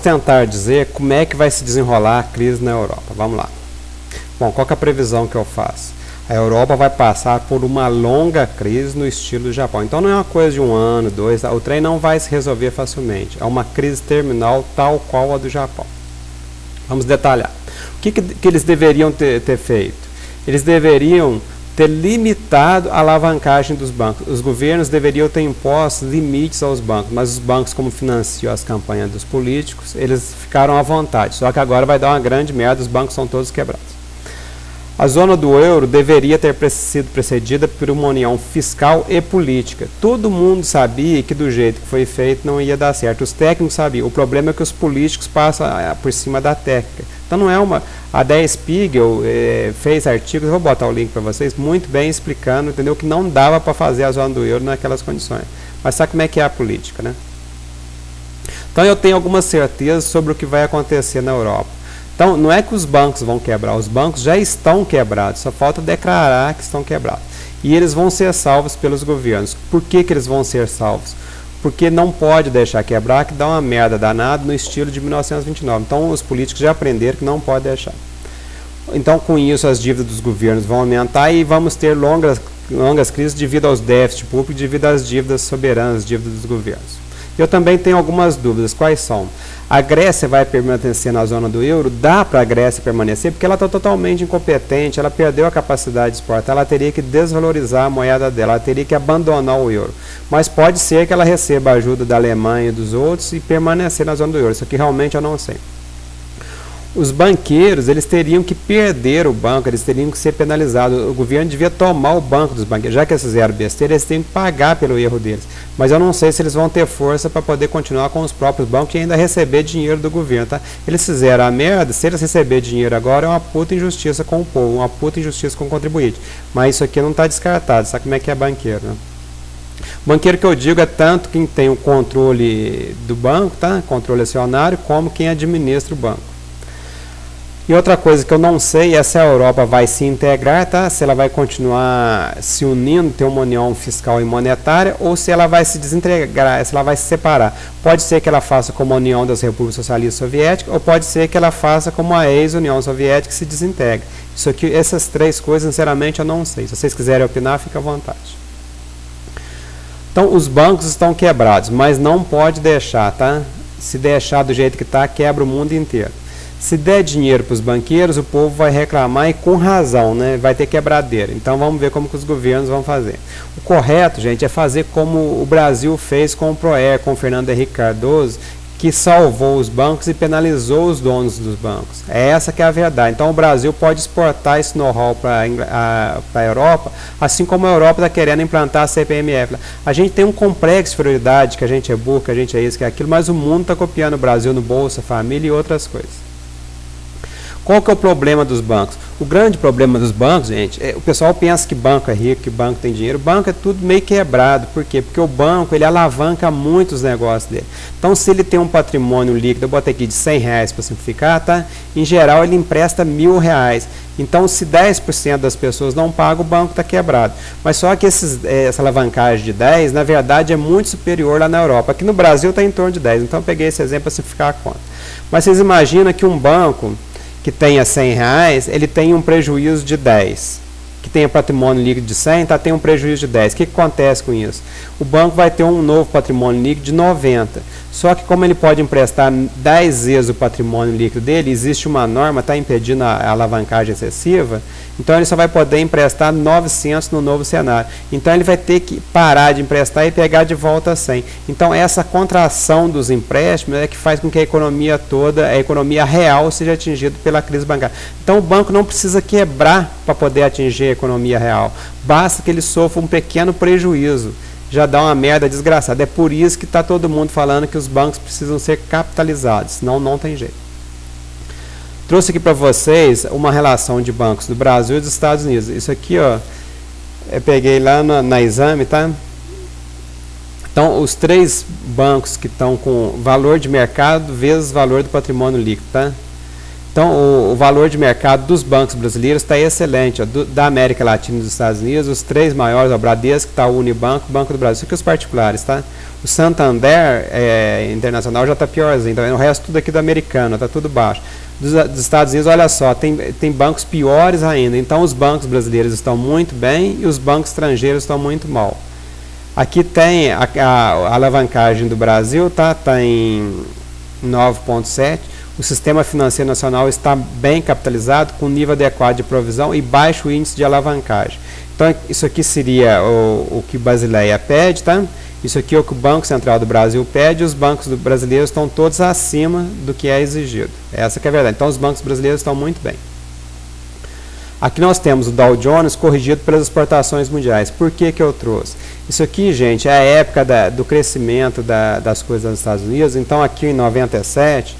tentar dizer como é que vai se desenrolar a crise na Europa. Vamos lá. Bom, qual que é a previsão que eu faço? A Europa vai passar por uma longa crise no estilo do Japão. Então não é uma coisa de 1 ano, 2, o trem não vai se resolver facilmente. É uma crise terminal tal qual a do Japão. Vamos detalhar. O que eles deveriam ter feito? Eles deveriam ter limitado a alavancagem dos bancos. Os governos deveriam ter imposto limites aos bancos, mas os bancos, como financiam as campanhas dos políticos, eles ficaram à vontade. Só que agora vai dar uma grande merda, os bancos são todos quebrados. A zona do euro deveria ter sido precedida por uma união fiscal e política. Todo mundo sabia que do jeito que foi feito não ia dar certo. Os técnicos sabiam. O problema é que os políticos passam por cima da técnica. Então não é uma... A Der Spiegel fez artigos, vou botar o link para vocês, muito bem explicando, entendeu, que não dava para fazer a zona do euro naquelas condições. Mas sabe como é que é a política, né? Então eu tenho algumas certezas sobre o que vai acontecer na Europa. Então, não é que os bancos vão quebrar, os bancos já estão quebrados, só falta declarar que estão quebrados. E eles vão ser salvos pelos governos. Por que eles vão ser salvos? Porque não pode deixar quebrar, que dá uma merda danada no estilo de 1929. Então, os políticos já aprenderam que não pode deixar. Então, com isso, as dívidas dos governos vão aumentar e vamos ter longas crises devido aos déficits públicos, devido às dívidas soberanas, dívidas dos governos. Eu também tenho algumas dúvidas. Quais são? A Grécia vai permanecer na zona do euro? Dá para a Grécia permanecer? Porque ela está totalmente incompetente, ela perdeu a capacidade de exportar, ela teria que desvalorizar a moeda dela, ela teria que abandonar o euro. Mas pode ser que ela receba a ajuda da Alemanha e dos outros e permanecer na zona do euro. Isso aqui realmente eu não sei. Os banqueiros, eles teriam que perder o banco, eles teriam que ser penalizados. O governo devia tomar o banco dos banqueiros. Já que eles fizeram besteira, eles têm que pagar pelo erro deles. Mas eu não sei se eles vão ter força para poder continuar com os próprios bancos e ainda receber dinheiro do governo. Tá? Eles fizeram a merda, se eles receberem dinheiro agora, é uma puta injustiça com o povo, uma puta injustiça com o contribuinte. Mas isso aqui não está descartado. Sabe como é que é banqueiro, né? Banqueiro que eu digo é tanto quem tem o controle do banco, tá? Controle acionário, como quem administra o banco. E outra coisa que eu não sei é se a Europa vai se integrar, tá? Se ela vai continuar se unindo, ter uma união fiscal e monetária, ou se ela vai se desintegrar, se ela vai se separar. Pode ser que ela faça como a União das Repúblicas Socialistas Soviéticas, ou pode ser que ela faça como a ex-União Soviética, que se desintegra. Isso aqui, essas três coisas, sinceramente, eu não sei. Se vocês quiserem opinar, fica à vontade. Então, os bancos estão quebrados, mas não pode deixar, tá? Se deixar do jeito que está, quebra o mundo inteiro. Se der dinheiro para os banqueiros, o povo vai reclamar e com razão, né? Vai ter quebradeira. Então vamos ver como que os governos vão fazer. O correto, gente, é fazer como o Brasil fez com o PROER, com o Fernando Henrique Cardoso, que salvou os bancos e penalizou os donos dos bancos. É essa que é a verdade. Então o Brasil pode exportar esse know-how para a Europa, assim como a Europa está querendo implantar a CPMF. A gente tem um complexo de prioridade, que a gente é burro, que a gente é isso, que é aquilo, mas o mundo está copiando o Brasil no Bolsa Família e outras coisas. Qual que é o problema dos bancos? O grande problema dos bancos, gente, o pessoal pensa que banco é rico, que banco tem dinheiro. O banco é tudo meio quebrado. Por quê? Porque o banco, ele alavanca muito os negócios dele. Então, se ele tem um patrimônio líquido, eu botei aqui de R$100 para simplificar, tá? Em geral, ele empresta R$1.000. Então, se 10% das pessoas não pagam, o banco está quebrado. Mas só que essa alavancagem de 10, na verdade, é muito superior lá na Europa. Aqui no Brasil está em torno de 10. Então, eu peguei esse exemplo para simplificar a conta. Mas vocês imaginam que um banco que tenha R$100, ele tem um prejuízo de 10. Que tenha patrimônio líquido de 100, tá, tem um prejuízo de 10. O que acontece com isso? O banco vai ter um novo patrimônio líquido de 90. Só que como ele pode emprestar 10 vezes o patrimônio líquido dele, existe uma norma, está impedindo a alavancagem excessiva, então ele só vai poder emprestar 900 no novo cenário. Então ele vai ter que parar de emprestar e pegar de volta 100. Então essa contração dos empréstimos é que faz com que a economia toda, a economia real, seja atingida pela crise bancária. Então o banco não precisa quebrar para poder atingir a economia real. Basta que ele sofra um pequeno prejuízo. Já dá uma merda desgraçada. É por isso que está todo mundo falando que os bancos precisam ser capitalizados, senão não tem jeito. Trouxe aqui para vocês uma relação de bancos do Brasil e dos Estados Unidos. Isso aqui, ó, eu peguei lá na Exame, tá? Então, os 3 bancos que estão com valor de mercado vezes valor do patrimônio líquido, tá? Então, o valor de mercado dos bancos brasileiros está excelente. Ó, da América Latina e dos Estados Unidos, os 3 maiores, o Bradesco, tá, o Unibanco, o Banco do Brasil, isso aqui os particulares, tá? O Santander Internacional já está piorzinho, então, o resto tudo aqui do americano, está tudo baixo. Dos Estados Unidos, olha só, tem bancos piores ainda. Então, os bancos brasileiros estão muito bem e os bancos estrangeiros estão muito mal. Aqui tem a alavancagem do Brasil, tá em 9,7. O sistema financeiro nacional está bem capitalizado, com nível adequado de provisão e baixo índice de alavancagem. Então, isso aqui seria o que Basileia pede, tá? Isso aqui é o que o Banco Central do Brasil pede, e os bancos brasileiros estão todos acima do que é exigido. Essa que é a verdade. Então, os bancos brasileiros estão muito bem. Aqui nós temos o Dow Jones corrigido pelas exportações mundiais. Por que eu trouxe? Isso aqui, gente, é a época do crescimento das coisas nos Estados Unidos. Então, aqui em 97,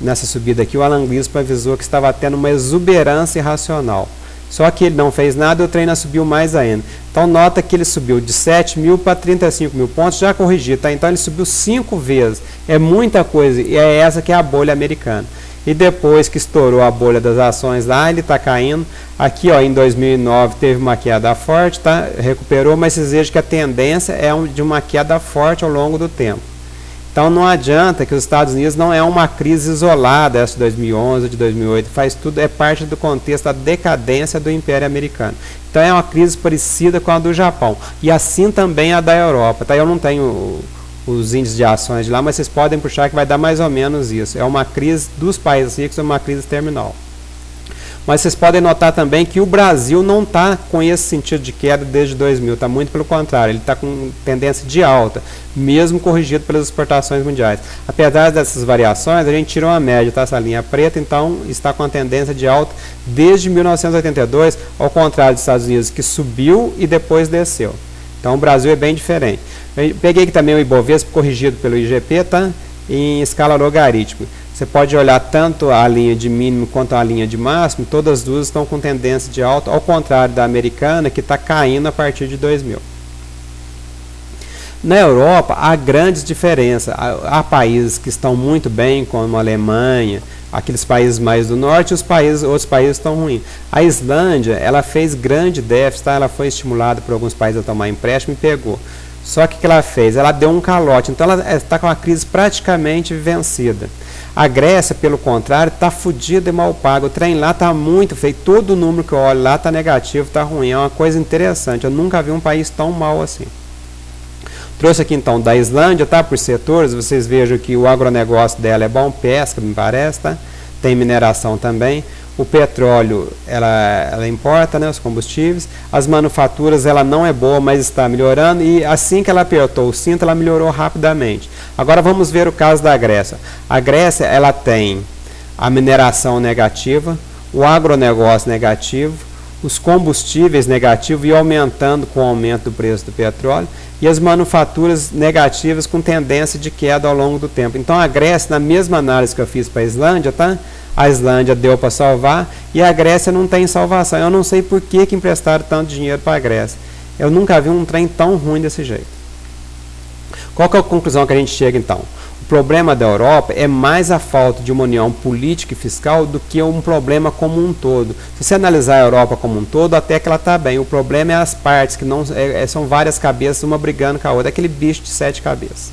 nessa subida aqui, o Alan Greenspan avisou que estava tendo uma exuberância irracional. Só que ele não fez nada e o trem subiu mais ainda. Então, nota que ele subiu de 7 mil para 35 mil pontos, já corrigido, tá? Então, ele subiu 5 vezes. É muita coisa, e é essa que é a bolha americana. E depois que estourou a bolha das ações lá, ele está caindo. Aqui, ó, em 2009, teve uma queda forte, tá? Recuperou, mas vocês vejam que a tendência é de uma queda forte ao longo do tempo. Então, não adianta que os Estados Unidos não é uma crise isolada, essa de 2011, de 2008, faz tudo, é parte do contexto da decadência do Império Americano. Então, é uma crise parecida com a do Japão. E assim também a da Europa, tá? Eu não tenho os índices de ações de lá, mas vocês podem puxar que vai dar mais ou menos isso. É uma crise dos países ricos, é uma crise terminal. Mas vocês podem notar também que o Brasil não está com esse sentido de queda desde 2000, está muito pelo contrário, ele está com tendência de alta, mesmo corrigido pelas exportações mundiais. Apesar dessas variações, a gente tira uma média, tá? Essa linha preta, então está com a tendência de alta desde 1982, ao contrário dos Estados Unidos, que subiu e depois desceu. Então o Brasil é bem diferente. Eu peguei aqui também o Ibovespa corrigido pelo IGP, tá? Em escala logarítmica. Você pode olhar tanto a linha de mínimo quanto a linha de máximo, todas as duas estão com tendência de alta, ao contrário da americana, que está caindo a partir de 2000. Na Europa, há grandes diferenças. Há países que estão muito bem, como a Alemanha, aqueles países mais do norte, e outros países estão ruins. A Islândia, ela fez grande déficit, tá? Ela foi estimulada por alguns países a tomar empréstimo e pegou. Só que o que ela fez? Ela deu um calote, então ela está com uma crise praticamente vencida. A Grécia, pelo contrário, está fodida e mal paga. O trem lá está muito feio. Todo o número que eu olho lá está negativo, está ruim. É uma coisa interessante. Eu nunca vi um país tão mal assim. Trouxe aqui então da Islândia, tá? Por setores. Vocês vejam que o agronegócio dela é bom, pesca, me parece, tá? Tem mineração também. O petróleo, ela importa, né, os combustíveis. As manufaturas, ela não é boa, mas está melhorando. E assim que ela apertou o cinto, ela melhorou rapidamente. Agora vamos ver o caso da Grécia. A Grécia, ela tem a mineração negativa, o agronegócio negativo, os combustíveis negativos e aumentando com o aumento do preço do petróleo, e as manufaturas negativas com tendência de queda ao longo do tempo. Então a Grécia, na mesma análise que eu fiz para a Islândia, tá? A Islândia deu para salvar e a Grécia não tem salvação. Eu não sei por que emprestaram tanto dinheiro para a Grécia. Eu nunca vi um trem tão ruim desse jeito. Qual que é a conclusão que a gente chega então? O problema da Europa é mais a falta de uma união política e fiscal do que um problema como um todo. Se você analisar a Europa como um todo, até que ela está bem. O problema é as partes, que não são várias cabeças, uma brigando com a outra. É aquele bicho de 7 cabeças.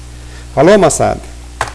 Falou, moçada?